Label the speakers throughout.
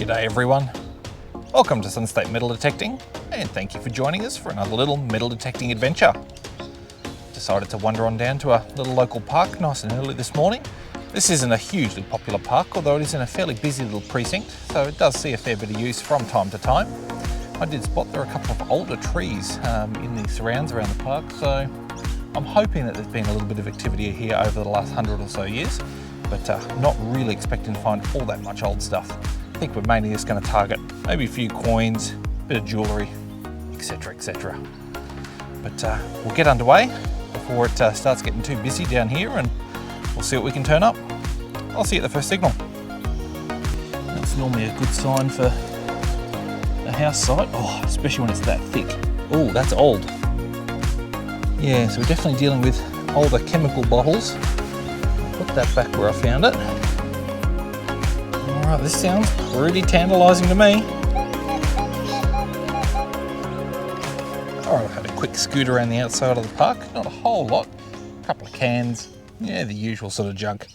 Speaker 1: G'day everyone. Welcome to Sunstate Metal Detecting, and thank you for joining us for another little metal detecting adventure. Decided to wander on down to a little local park nice and early this morning. This isn't a hugely popular park, although it is in a fairly busy little precinct, so it does see a fair bit of use from time to time. I did spot there are a couple of older trees in the surrounds around the park, so I'm hoping that there's been a little bit of activity here over the last 100 or so years, but not really expecting to find all that much old stuff. I think we're mainly just going to target maybe a few coins, a bit of jewellery, etc, etc. But we'll get underway before it starts getting too busy down here, and we'll see what we can turn up. I'll see you at the first signal. That's normally a good sign for a house site, especially when it's that thick. Oh, that's old. Yeah, so we're definitely dealing with older chemical bottles. Put that back where I found it. Alright, this sounds pretty tantalising to me. Alright, I've had a quick scoot around the outside of the park. Not a whole lot. A couple of cans. Yeah, the usual sort of junk.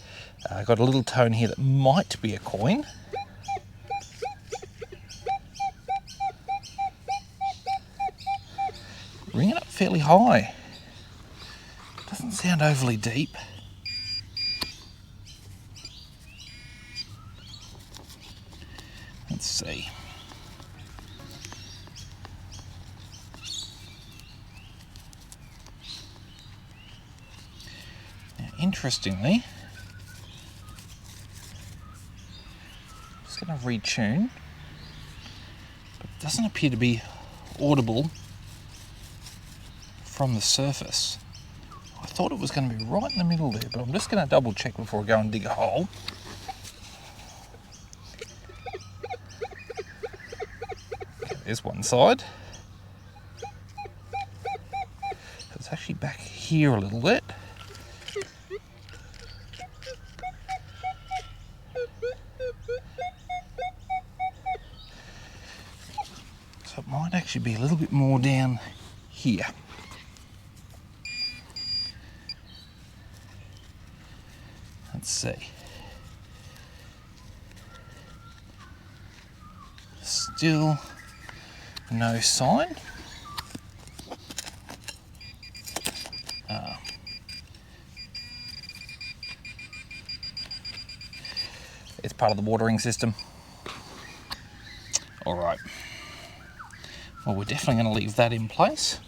Speaker 1: Got a little tone here that might be a coin. Ringing up fairly high. Doesn't sound overly deep. Let's see. Now, interestingly, I'm just going to retune, but it doesn't appear to be audible from the surface. I thought it was going to be right in the middle there, but I'm just going to double check before I go and dig a hole. Okay, there's one side. It's actually back here a little bit. So it might actually be a little bit more down here. Let's see. Still no sign. It's part of the watering system. All right. Well, we're definitely going to leave that in place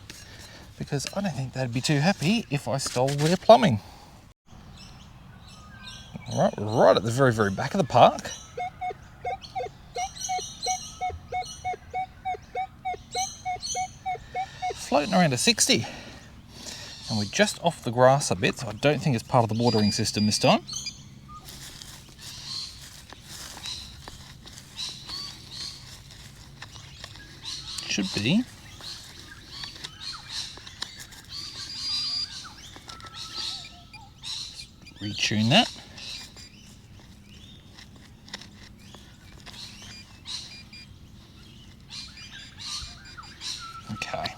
Speaker 1: because I don't think they'd be too happy if I stole their plumbing. All right, we're right at the very, very back of the park. Floating around a 60. And we're just off the grass a bit, so I don't think it's part of the watering system this time. Should be. Retune that. Okay.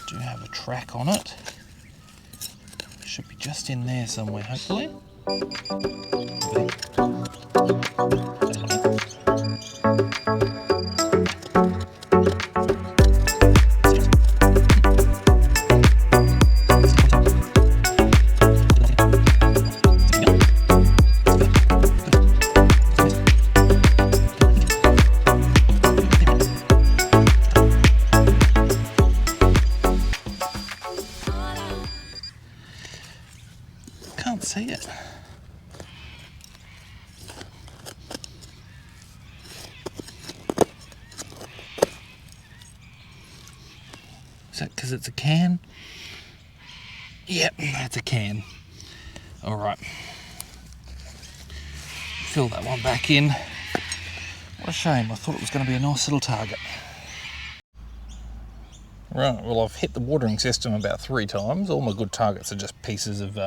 Speaker 1: Do have a track on it. Should be just in there somewhere, hopefully. Can't see it. Is that because it's a can? Yep, that's a can. All right. Fill that one back in. What a shame. I thought it was going to be a nice little target. Right, well, I've hit the watering system about 3 times. All my good targets are just pieces of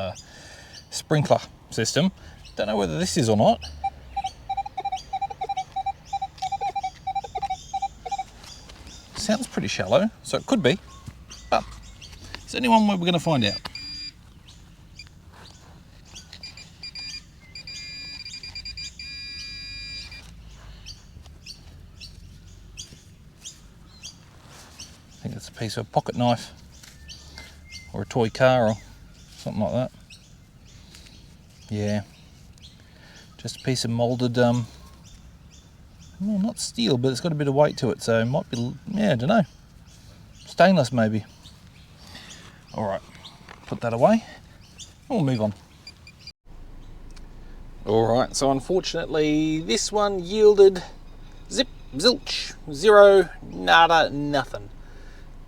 Speaker 1: sprinkler system. Don't know whether this is or not. Sounds pretty shallow, so it could be. But is there any one way we're going to find out? That's a piece of a pocket knife or a toy car or something like that. Yeah, just a piece of moulded, well, not steel, but it's got a bit of weight to it, so it might be, yeah, I don't know, stainless maybe. All right, put that away. We'll move on. All right, so unfortunately this one yielded zip, zilch, zero, nada, nothing.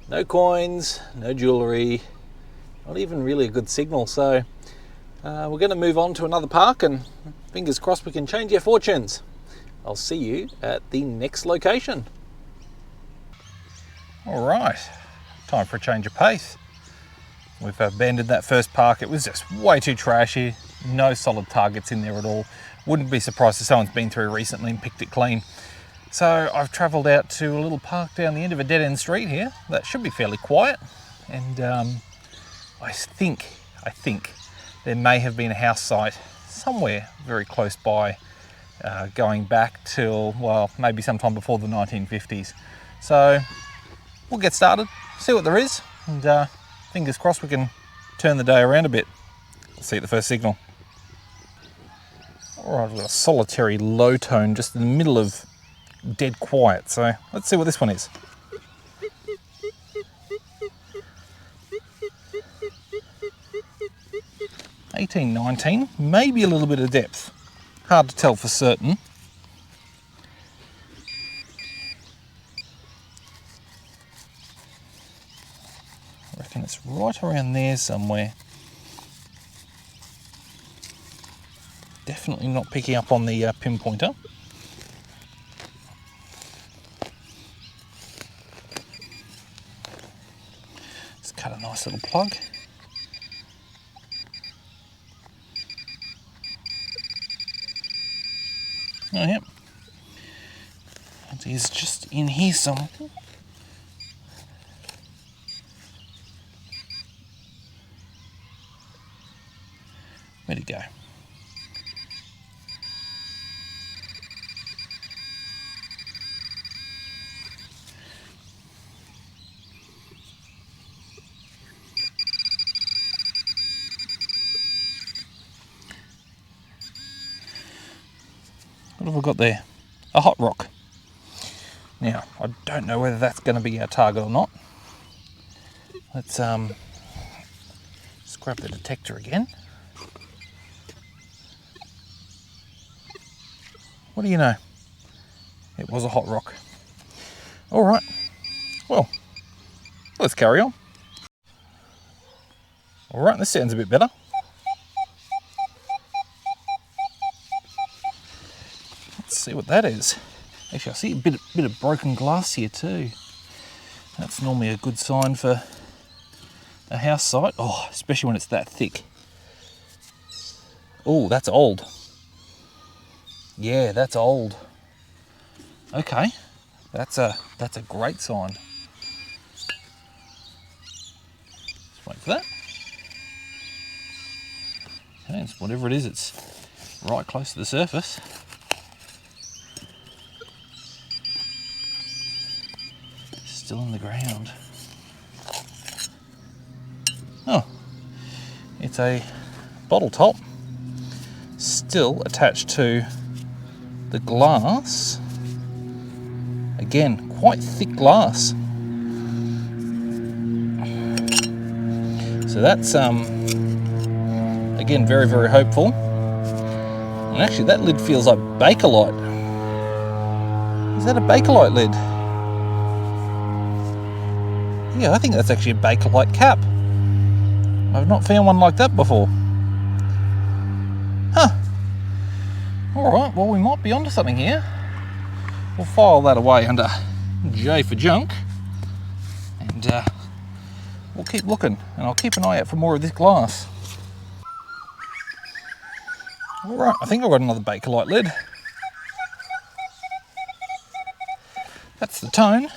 Speaker 1: No coins, no jewellery, not even really a good signal. So we're going to move on to another park and fingers crossed we can change our fortunes. I'll see you at the next location. All right, time for a change of pace. We've abandoned that first park. It was just way too trashy. No solid targets in there at all. Wouldn't be surprised if someone's been through recently and picked it clean. So I've travelled out to a little park down the end of a dead-end street here. That should be fairly quiet. And I think there may have been a house site somewhere very close by, going back till, well, maybe sometime before the 1950s. So we'll get started, see what there is, and fingers crossed we can turn the day around a bit. Let's see at the first signal. All right, we've got a solitary low tone just in the middle of dead quiet. So let's see what this one is. $18.19, maybe a little bit of depth. Hard to tell for certain. I reckon it's right around there somewhere. Definitely not picking up on the pinpointer. Let's cut a nice little plug. Oh, yep. It is just in here somewhere. Where'd it go? What have we got there? A hot rock. Now, I don't know whether that's going to be our target or not. Let's grab the detector again. What do you know? It was a hot rock. All right. Well, let's carry on. All right, this sounds a bit better. See what that is. Actually, I see a bit of broken glass here too. That's normally a good sign for a house site. Oh, especially when it's that thick. Oh, that's old. Yeah, that's old. Okay, that's a great sign. Just wait for that. Okay, it's whatever it is, it's right close to the surface. Still in the ground. Oh, it's a bottle top still attached to the glass. Again, quite thick glass. So that's again very, very hopeful. And actually that lid feels like Bakelite. Is that a Bakelite lid? Yeah, I think that's actually a Bakelite cap. I've not found one like that before. Huh. Alright, well we might be onto something here. We'll file that away under J for junk. And we'll keep looking. And I'll keep an eye out for more of this glass. Alright, I think I've got another Bakelite lid. That's the tone.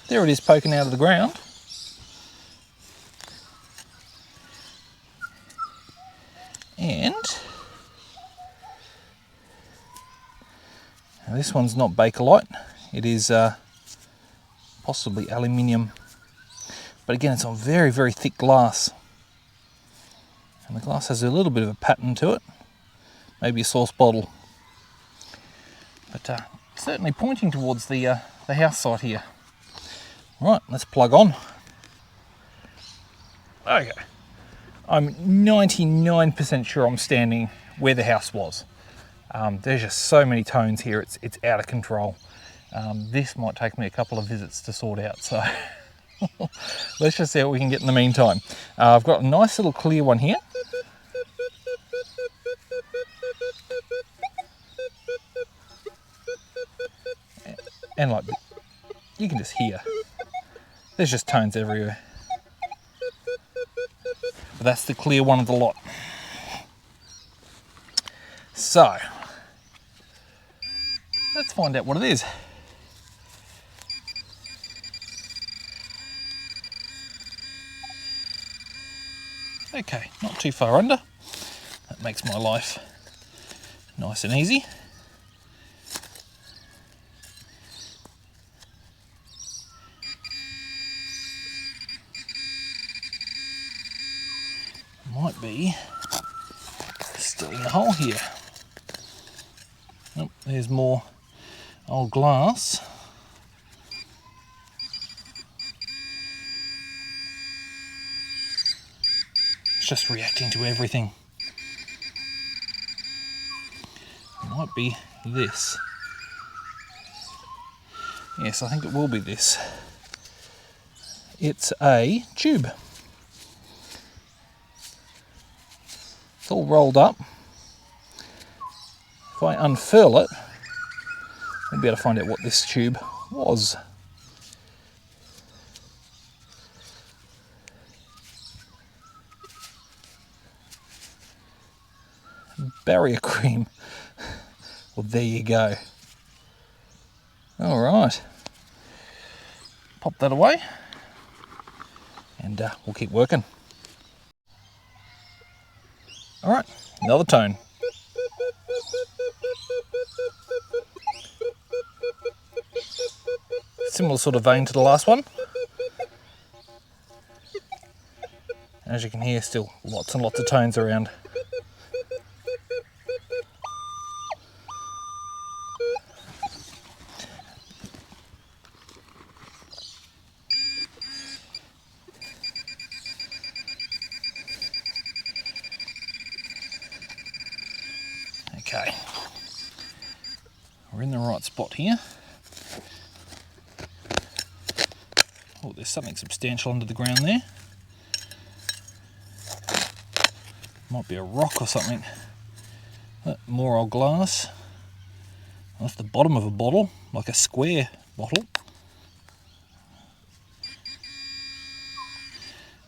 Speaker 1: There it is poking out of the ground. And now this one's not Bakelite. It is possibly aluminium. But again, it's on very, very thick glass. And the glass has a little bit of a pattern to it. Maybe a sauce bottle. But certainly pointing towards the house site here. Right, let's plug on. Okay. I'm 99% sure I'm standing where the house was. There's just so many tones here, it's out of control. This might take me a couple of visits to sort out, so let's just see what we can get in the meantime. I've got a nice little clear one here. And like, you can just hear, there's just tones everywhere. But that's the clear one of the lot. So, let's find out what it is. Okay, not too far under. That makes my life nice and easy. Might be still in the hole here. Oh, there's more old glass. It's just reacting to everything. It might be this. Yes, I think it will be this. It's a tube. It's all rolled up. If I unfurl it, I'll be able to find out what this tube was. Barrier cream. Well, there you go. All right. Pop that away, and we'll keep working. All right, another tone. Similar sort of vein to the last one. As you can hear, still lots and lots of tones around. Okay, we're in the right spot here. Oh, there's something substantial under the ground there. Might be a rock or something. More old glass. Off the bottom of a bottle, like a square bottle.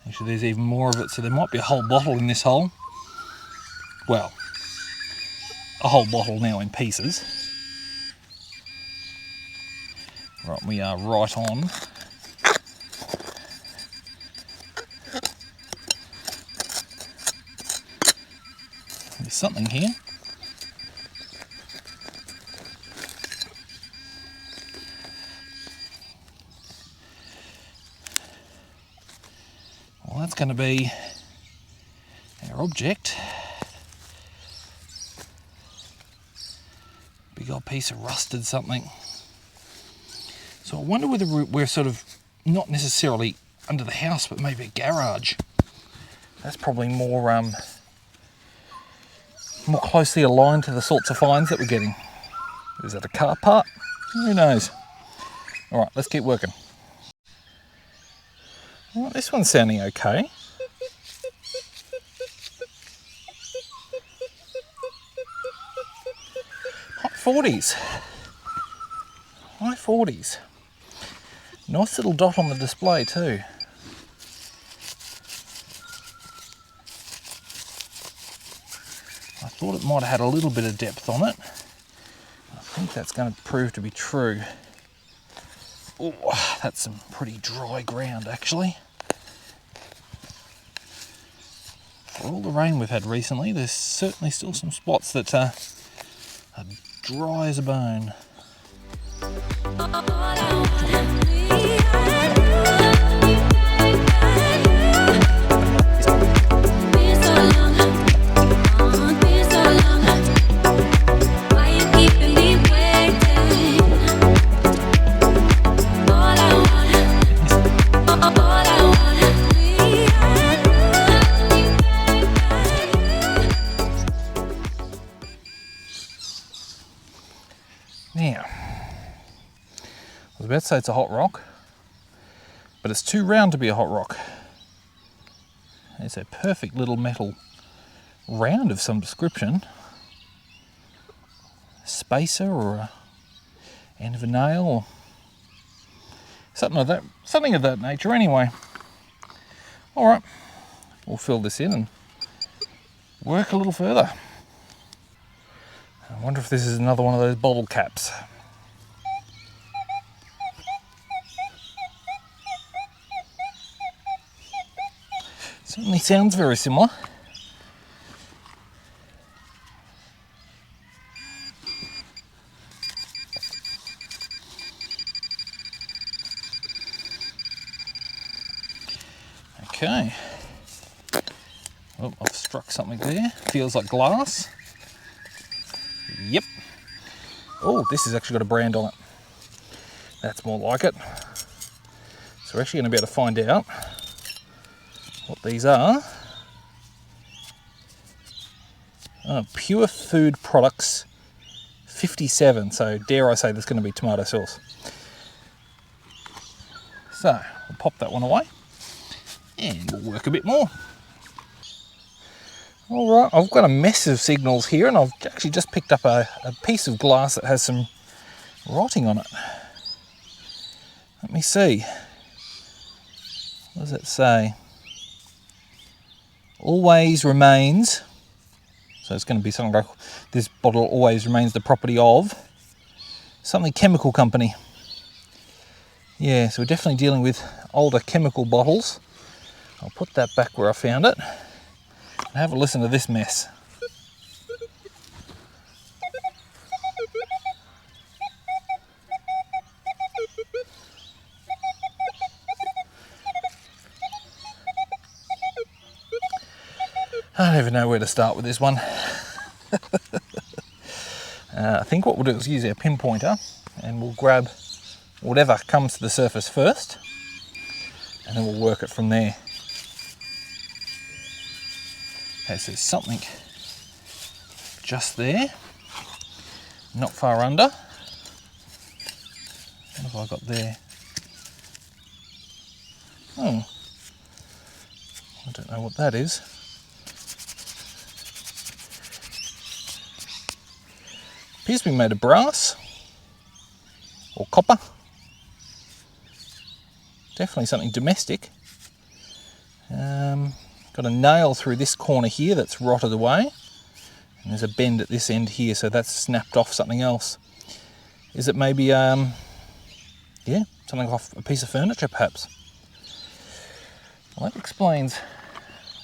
Speaker 1: Actually, there's even more of it, so there might be a whole bottle in this hole. Well, a whole bottle now in pieces. Right, we are right on. There's something here. Well, that's going to be our object. Big old piece of rusted something. So I wonder whether we're sort of not necessarily under the house, but maybe a garage. That's probably more closely aligned to the sorts of finds that we're getting. Is that a car part? Who knows? All right, let's keep working. Well, this one's sounding okay. High 40s. High 40s. Nice little dot on the display too. I thought it might have had a little bit of depth on it. I think that's going to prove to be true. Oh, that's some pretty dry ground actually. For all the rain we've had recently, there's certainly still some spots that are dry as a bone. about to say it's a hot rock, but it's too round to be a hot rock. It's a perfect little metal round of some description. Spacer or a end of a nail or something like that, something of that nature anyway. All right, we'll fill this in and work a little further. I wonder if this is another one of those bottle caps. Certainly sounds very similar. Okay. Oh, I've struck something there. Feels like glass. Yep. Oh, this has actually got a brand on it. That's more like it. So we're actually going to be able to find out what these are. Oh, Pure Food Products 57. So dare I say there's going to be tomato sauce. So we'll pop that one away and we'll work a bit more. All right, I've got a mess of signals here and I've actually just picked up a piece of glass that has some writing on it. Let me see. What does it say? Always remains. So it's going to be something like this bottle always remains the property of something chemical company. Yeah, so we're definitely dealing with older chemical bottles. I'll put that back where I found it and have a listen to this mess. I don't even know where to start with this one. I think what we'll do is use our pinpointer and we'll grab whatever comes to the surface first and then we'll work it from there. Okay, so there's something just there, not far under. What have I got there? Oh, I don't know what that is. Appears to be made of brass or copper. Definitely something domestic. Got a nail through this corner here that's rotted away. And there's a bend at this end here, so that's snapped off something else. Is it maybe, yeah, something off a piece of furniture perhaps? Well, that explains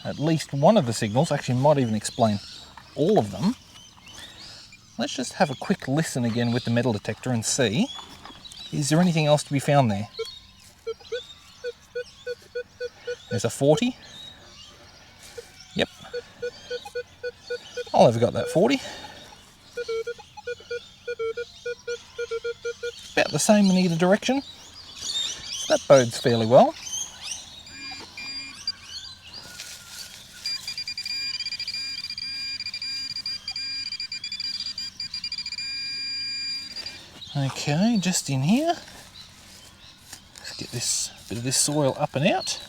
Speaker 1: at least one of the signals. Actually, might even explain all of them. Let's just have a quick listen again with the metal detector and see, is there anything else to be found there? There's a 40. Yep. I'll have got that 40. About the same in either direction. So that bodes fairly well. Okay, just in here. Let's get this bit of this soil up and out.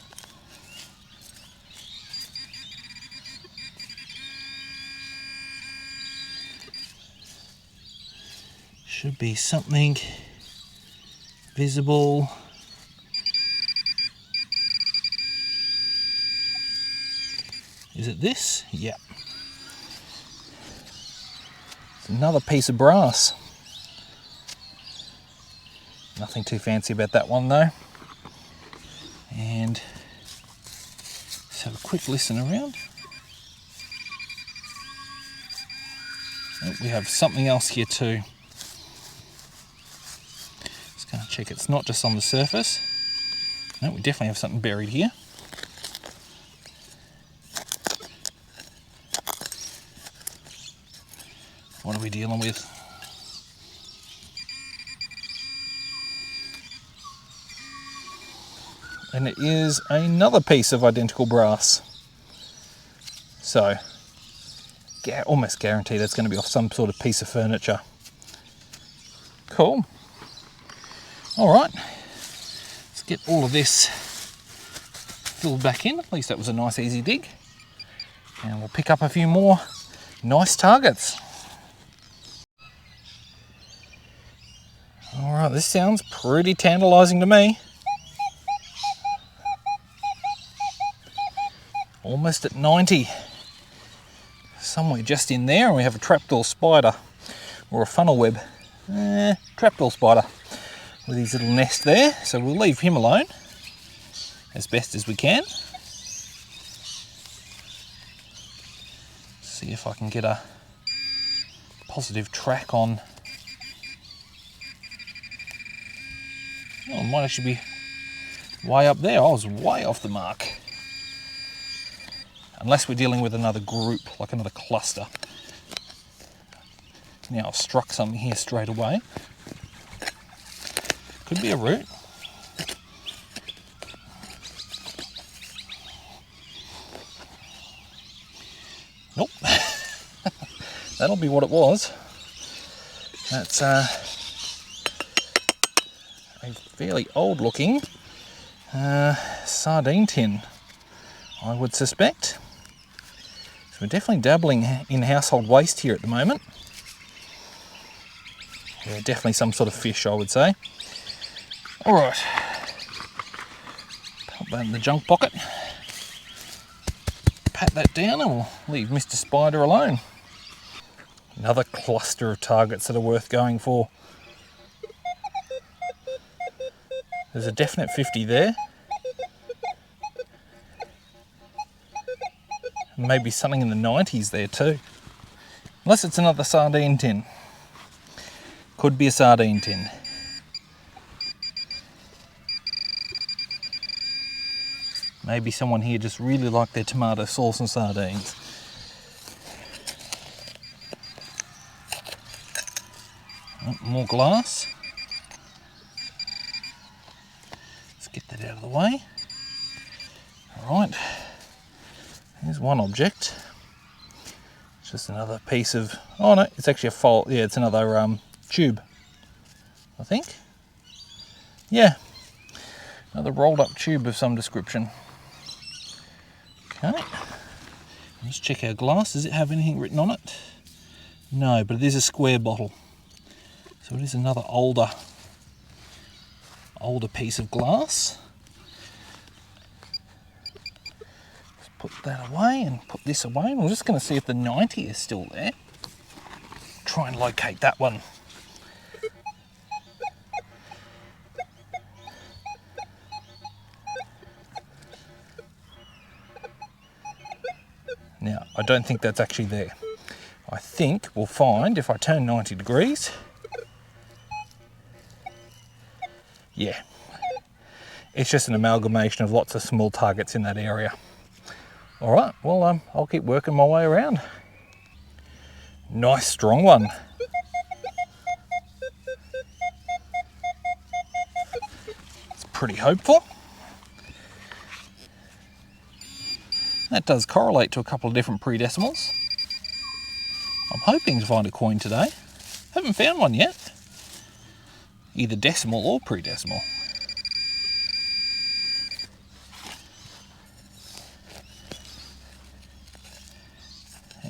Speaker 1: Should be something visible. Is it this? Yeah. It's another piece of brass. Nothing too fancy about that one though. And let's have a quick listen around. Oh, we have something else here too. Just going to check it's not just on the surface. No, we definitely have something buried here. What are we dealing with? And it is another piece of identical brass. So, almost guaranteed it's going to be off some sort of piece of furniture. Cool. All right, let's get all of this filled back in. At least that was a nice easy dig. And we'll pick up a few more nice targets. All right, this sounds pretty tantalising to me. Almost at 90. Somewhere just in there, and we have a trapdoor spider, or a funnel web. Trapdoor spider with his little nest there. So we'll leave him alone as best as we can. See if I can get a positive track on. Oh, it might actually be way up there. I was way off the mark. Unless we're dealing with another group, like another cluster. Now I've struck something here straight away. Could be a root. Nope. That'll be what it was. That's a fairly old looking sardine tin, I would suspect. So we're definitely dabbling in household waste here at the moment. Yeah, definitely some sort of fish, I would say. All right, pop that in the junk pocket. Pat that down and we'll leave Mr. Spider alone. Another cluster of targets that are worth going for. There's a definite 50 there. Maybe something in the 90s there too. Unless it's another sardine tin. Could be a sardine tin. Maybe someone here just really liked their tomato sauce and sardines. Oh, more glass. Let's get that out of the way. All right. Here's one object. It's just another piece of, oh no, it's actually a fold. Yeah, it's another tube, I think. Yeah, another rolled up tube of some description. Okay, let's check our glass. Does it have anything written on it? No, but it is a square bottle. So it is another older piece of glass. Put that away and put this away, and we're just going to see if the 90 is still there. Try and locate that one. Now, I don't think that's actually there. I think we'll find if I turn 90 degrees. Yeah, it's just an amalgamation of lots of small targets in that area. All right, well, I'll keep working my way around. Nice strong one. It's pretty hopeful. That does correlate to a couple of different pre-decimals. I'm hoping to find a coin today. Haven't found one yet. Either decimal or pre-decimal.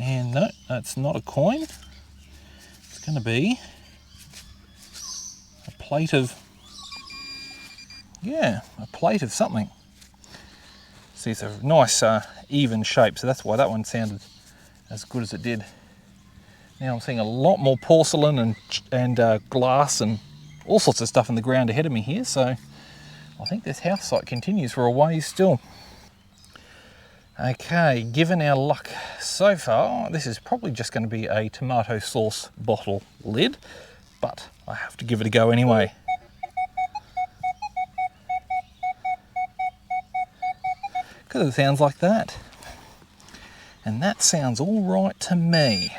Speaker 1: And no, that's not a coin. It's going to be a plate of, yeah, a plate of something. See, it's a nice even shape, so that's why that one sounded as good as it did. Now I'm seeing a lot more porcelain and glass and all sorts of stuff in the ground ahead of me here, so I think this house site continues for a ways still. Okay, given our luck so far, this is probably just going to be a tomato sauce bottle lid, but I have to give it a go anyway. Because it sounds like that. And that sounds all right to me.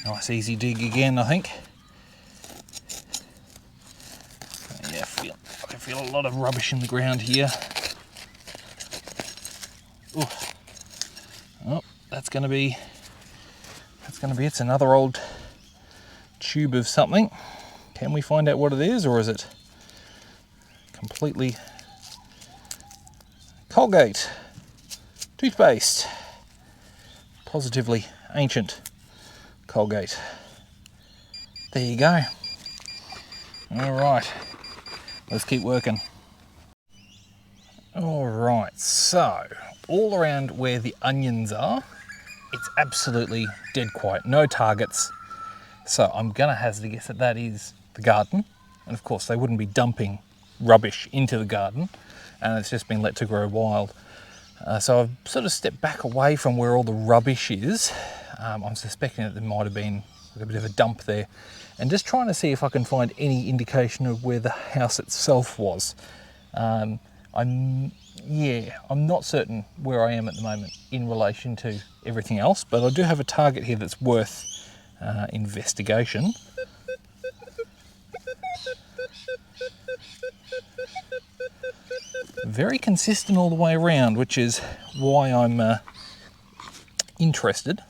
Speaker 1: Nice easy dig again, I think. Yeah, I can feel a lot of rubbish in the ground here. Ooh. Oh, that's going to be, it's another old tube of something. Can we find out what it is, or is it completely Colgate toothpaste? Positively ancient Colgate. There you go. All right, let's keep working. All right, so all around where the onions are, it's absolutely dead quiet, no targets. So I'm gonna hazard a guess that that is the garden. And of course they wouldn't be dumping rubbish into the garden, and it's just been let to grow wild. So I've sort of stepped back away from where all the rubbish is. I'm suspecting that there might have been a bit of a dump there, and just trying to see if I can find any indication of where the house itself was. I'm not certain where I am at the moment in relation to everything else, but I do have a target here that's worth investigation. Very consistent all the way around, which is why I'm interested.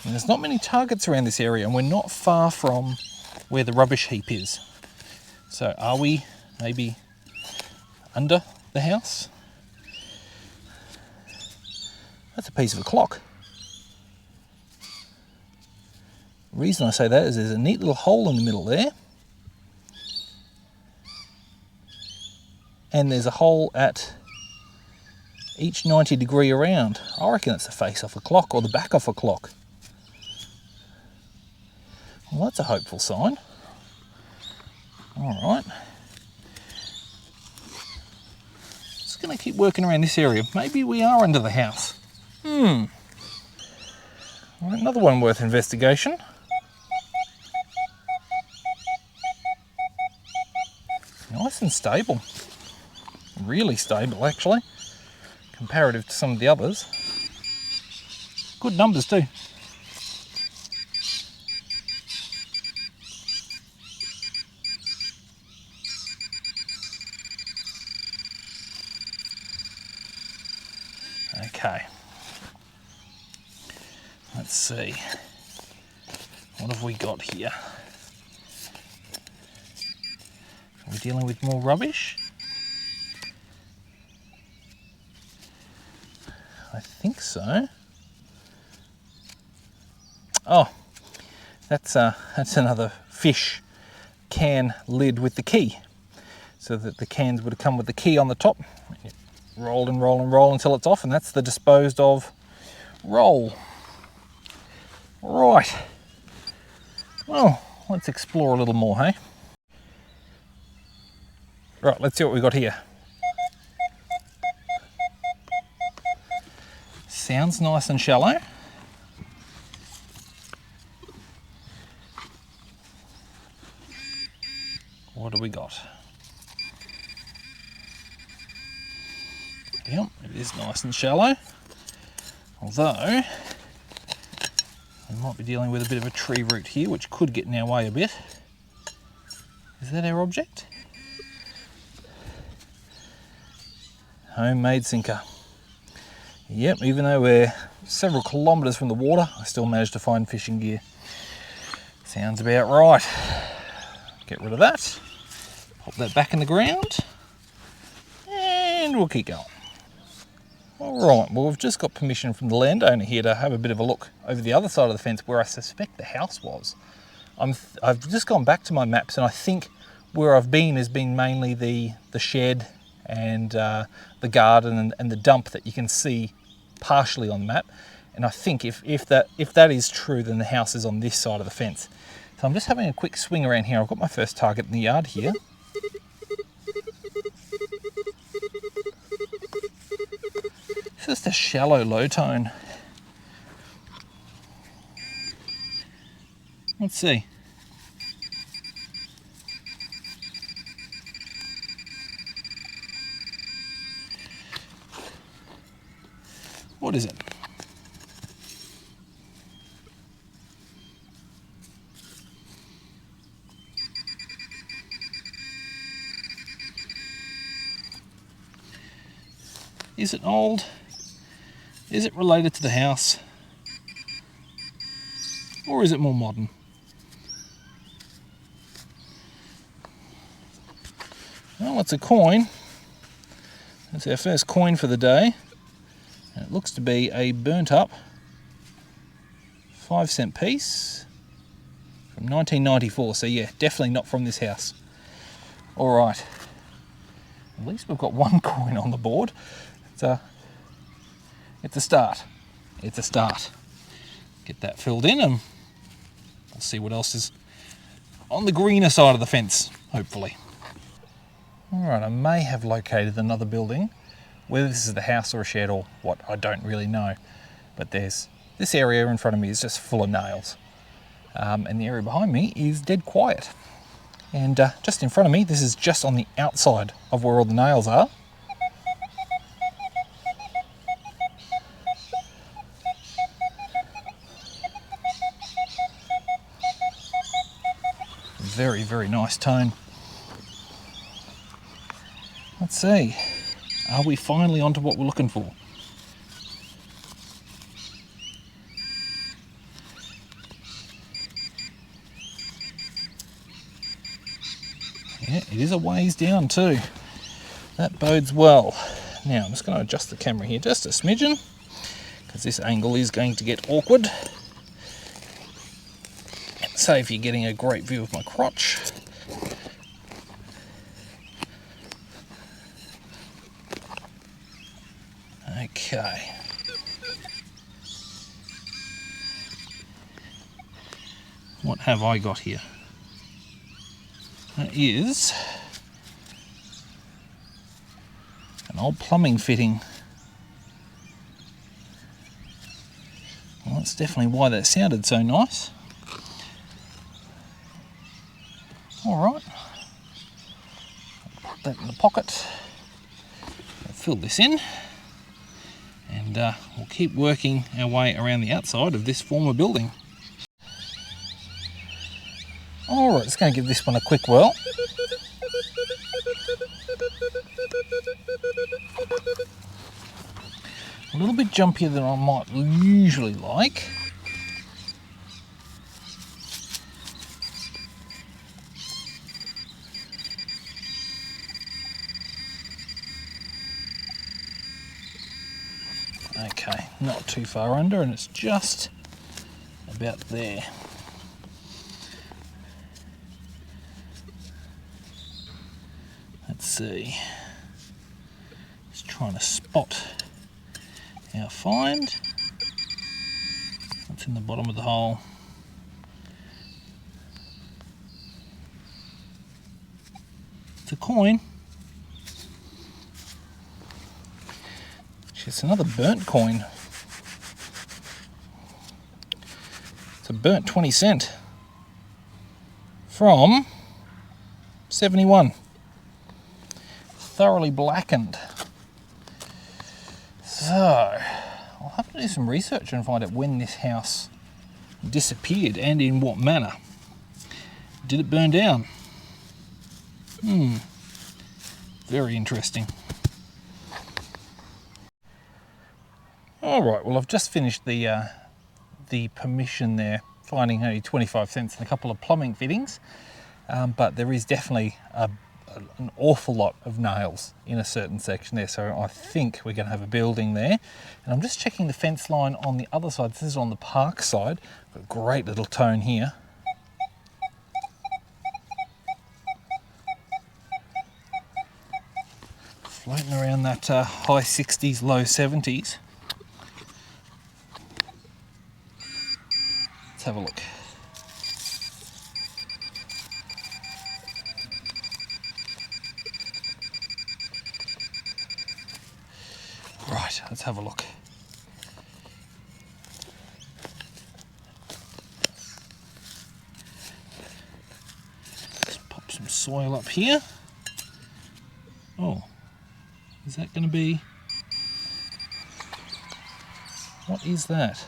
Speaker 1: And there's not many targets around this area, and we're not far from where the rubbish heap is. So are we maybe under the house? That's a piece of a clock. The reason I say that is there's a neat little hole in the middle there. And there's a hole at each 90 degree around. I reckon it's the face off a clock or the back off a clock. Well, that's a hopeful sign. All right. Just going to keep working around this area. Maybe we are under the house. All right, another one worth investigation. Nice and stable. Really stable, actually, comparative to some of the others. Good numbers too. Okay. Let's see. What have we got here? Are we dealing with more rubbish? I think so. Oh, that's another fish can lid with the key. So that the cans would have come with the key on the top. Roll and roll and roll until it's off, and that's the disposed of roll. Right. Well, let's explore a little more, hey? Right, let's see what we've got here. Sounds nice and shallow. What do we got? Yep, it is nice and shallow. Although, we might be dealing with a bit of a tree root here, which could get in our way a bit. Is that our object? Homemade sinker. Yep, even though we're several kilometres from the water, I still managed to find fishing gear. Sounds about right. Get rid of that. Pop that back in the ground. And we'll keep going. Alright, well we've just got permission from the landowner here to have a bit of a look over the other side of the fence where I suspect the house was. I've just gone back to my maps, and I think where I've been has been mainly the shed and the garden and the dump that you can see partially on the map. And I think if that is true, then the house is on this side of the fence. So I'm just having a quick swing around here. I've got my first target in the yard here. It's just a shallow low tone. Let's see. What is it? Is it old Is it related to the house? Or is it more modern? Well, it's a coin. That's our first coin for the day. And it looks to be a burnt up 5-cent piece from 1994. So yeah, definitely not from this house. All right. At least we've got one coin on the board. It's a start. It's a start. Get that filled in and we'll see what else is on the greener side of the fence, hopefully. All right, I may have located another building. Whether this is the house or a shed or what, I don't really know. But there's this area in front of me is just full of nails. And the area behind me is dead quiet. And just in front of me, this is just on the outside of where all the nails are. Very, very nice tone. Let's see. Are we finally onto what we're looking for? Yeah, it is a ways down too. That bodes well. Now I'm just going to adjust the camera here just a smidgen because this angle is going to get awkward. And save you getting a great view of my crotch. Okay. What have I got here? That is an old plumbing fitting. Well, that's definitely why that sounded so nice. All right. Put that in the pocket. I'll fill this in. And we'll keep working our way around the outside of this former building. Alright, just going to give this one a quick whirl. A little bit jumpier than I might usually like. Okay, not too far under, and it's just about there. Let's see. Just trying to spot our find. What's in the bottom of the hole? It's a coin. It's another burnt coin. It's a burnt 20-cent from 71. Thoroughly blackened. So, I'll have to do some research and find out when this house disappeared and in what manner. Did it burn down? Very interesting. All right, well, I've just finished the permission there, finding only 25 cents and a couple of plumbing fittings, but there is definitely an awful lot of nails in a certain section there, so I think we're going to have a building there. And I'm just checking the fence line on the other side. This is on the park side. Got a great little tone here. Floating around that high 60s, low 70s. Let's have a look. Right, let's have a look. Let's pop some soil up here. Oh, is that going to be... What is that?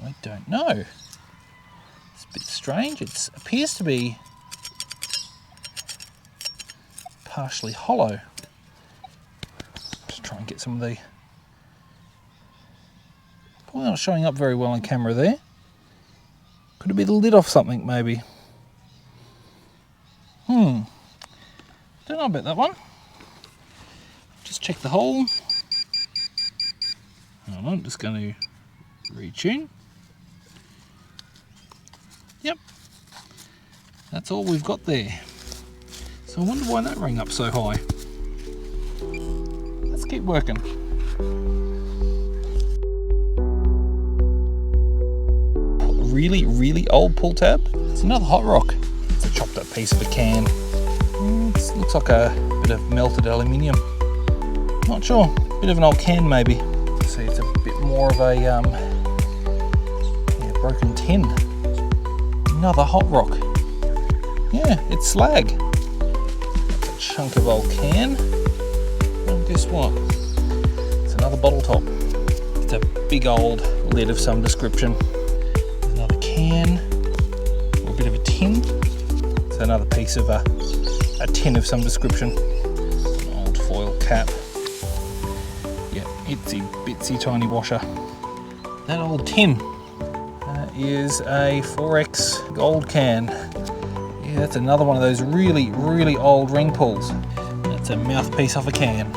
Speaker 1: I don't know. It's a bit strange. It appears to be partially hollow. Just try and get some of the... Probably not showing up very well on camera there. Could it be the lid off something, maybe? Don't know about that one. Just check the hole. Hold on, I'm just going to retune. Yep, that's all we've got there. So I wonder why that rang up so high. Let's keep working. Really, really old pull tab. It's another hot rock. It's a chopped up piece of a can. It looks like a bit of melted aluminium. Not sure. Bit of an old can maybe. See, it's a bit more of a broken tin. Another hot rock. Yeah, it's slag. That's a chunk of old can. And guess what? It's another bottle top. It's a big old lid of some description. There's another can. Or a bit of a tin. It's another piece of a tin of some description. An old foil cap. Yeah, itsy bitsy tiny washer. That old tin is a 4X gold can. Yeah, that's another one of those really, really old ring pulls. That's a mouthpiece off a can.